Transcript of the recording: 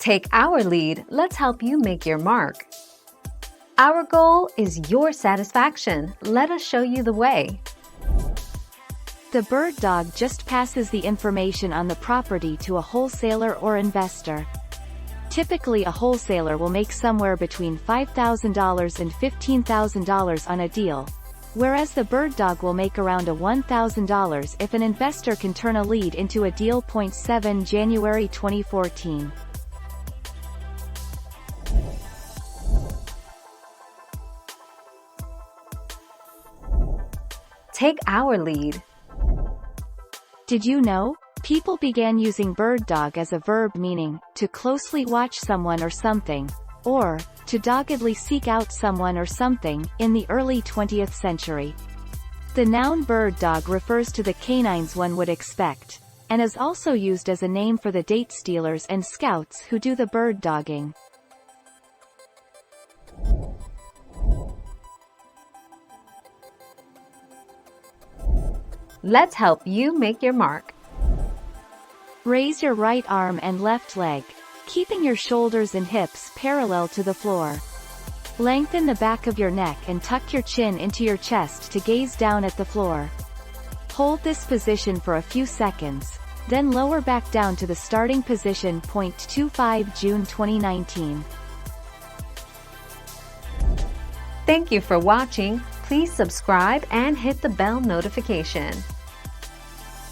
Take our lead, let's help you make your mark. Our goal is your satisfaction. Let us show you the way. The bird dog just passes the information on the property to a wholesaler or investor. Typically, a wholesaler will make somewhere between $5,000 and $15,000 on a deal, whereas the bird dog will make around $1,000 if an investor can turn a lead into a deal. 7 January 2014. Take our lead. Did you know? People began using bird dog as a verb meaning, to closely watch someone or something, or, to doggedly seek out someone or something, in the early 20th century. The noun bird dog refers to the canines one would expect, and is also used as a name for the date stealers and scouts who do the bird dogging. Let's help you make your mark. Raise your right arm and left leg, keeping your shoulders and hips parallel to the floor. Lengthen the back of your neck and tuck your chin into your chest to gaze down at the floor. Hold this position for a few seconds, then lower back down to the starting position. 25 June 2019. Thank you for watching. Please subscribe and hit the bell notification.